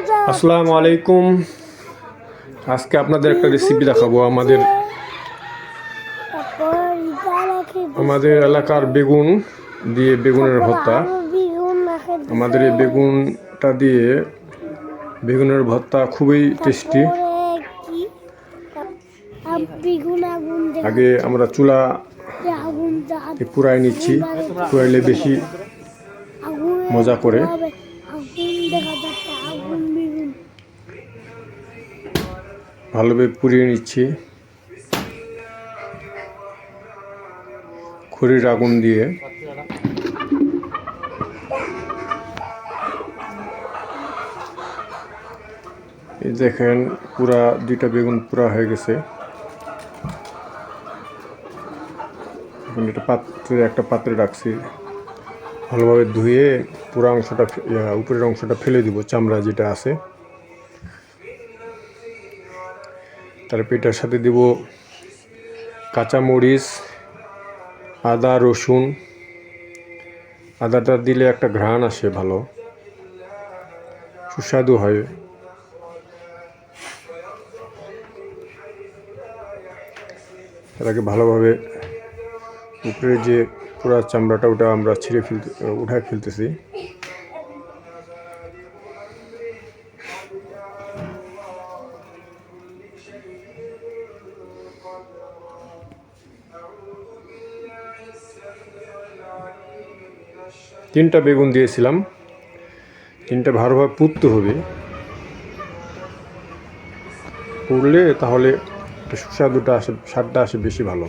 আসসালামু আলাইকুম। আজকে আপনাদের একটা রেসিপি দেখাবো। আমাদের এলাকার বেগুন দিয়ে বেগুনের ভর্তা। আমাদের এই বেগুনটা দিয়ে বেগুনের ভর্তা খুবই টেস্টি। আগে আমরা চুলা পুরাই নিচ্ছি, পুরাইলে বেশি মজা করে। ভালোভাবে পুড়িয়ে নিচ্ছি খড়ির আগুন দিয়ে। এই দেখেন পুরা দুইটা বেগুন পুরা হয়ে গেছে। এখন একটা পাত্রে রাখছি, ভালোভাবে ধুয়ে পুরা অংশটা উপরের অংশটা ফেলে দিব, চামড়া যেটা আছে। তারপর এটার সাথে দিব কাঁচামরিচ, আদা, রসুন। আদাটা দিলে একটা ঘ্রাণ আসে, ভালো সুস্বাদু হয়। এটাকে ভালোভাবে উপরে যে পুরা চামড়াটা ওটা আমরা উঠায় ফেলতেছি। তিনটা বেগুন দিয়েছিলাম, তিনটা ভালোভাবে পুড়তে হবে। পুড়লে তাহলে সুস্বাদুটা আসে, স্বাদটা আসে বেশি ভালো।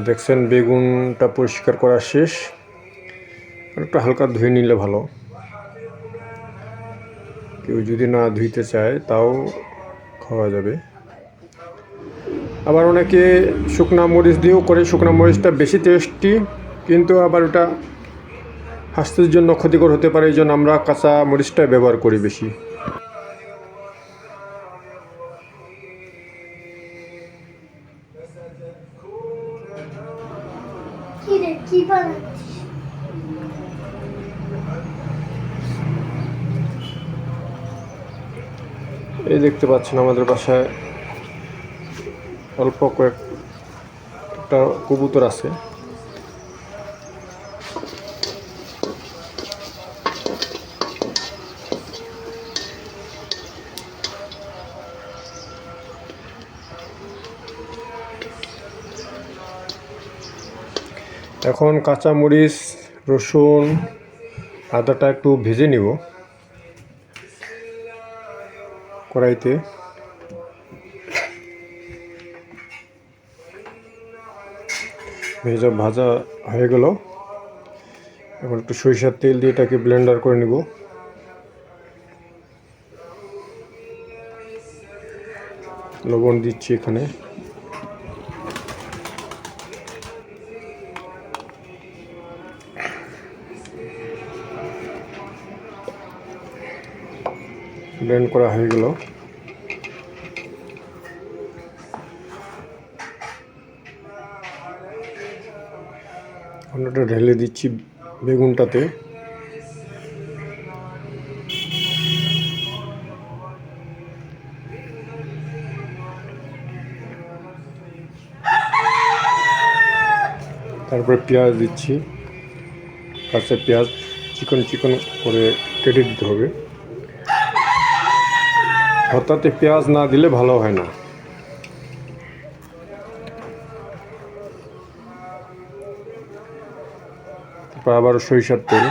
দেখছেন বেগুনটা পরিষ্কার করা শেষ। একটু হালকা ধুয়ে নিলে ভালো। কেউ যদি না ধুইতে চায় তাও খাওয়া যাবে। আবার অনেকে শুকনা মরিচ দিয়েও করে। শুকনা মরিচটা বেশি টেস্টি, কিন্তু আবার ওটা স্বাস্থ্যের জন্য ক্ষতিকর হতে পারে। এই জন্য আমরা কাঁচা মরিচটাই ব্যবহার করি বেশি। এই দেখতে পাচ্ছেন আমাদের বাসায় অল্প কয়েকটা কবুতর আছে। এখন কাঁচামরিচ, রসুন, আদাটা একটু ভেজে নিব কড়াইতে। ভাজা হয়ে গেল। এখন একটু সরিষার তেল দিয়ে এটাকে ব্লেন্ডার করে নিব। লবণ দিচ্ছি এখানে। ব্লেন্ড করা হয়ে গেল। ওটা ঢেলে দিচ্ছি বেগুনটাতে। তারপরে পেঁয়াজ দিচ্ছি। কাঁচা পেঁয়াজ চিকন চিকন করে কেটে দিতে হবে। ভর্তাতে পেঁয়াজ না দিলে ভালো হয় না। তারপর আবার সরিষার তেল।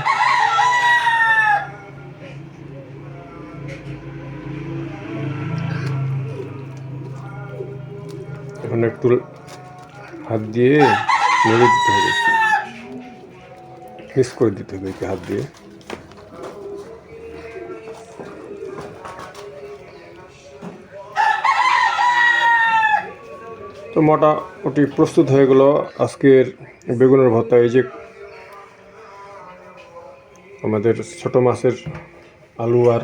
এখন একটু হাত দিয়ে নেড়ে দিতে হবে, মিক্স করে দিতে হবে হাত দিয়ে। তো মোটামুটি প্রস্তুত হয়ে গেল আজকের বেগুনের ভর্তা, এই যে আমাদের ছোট মাছের আলু আর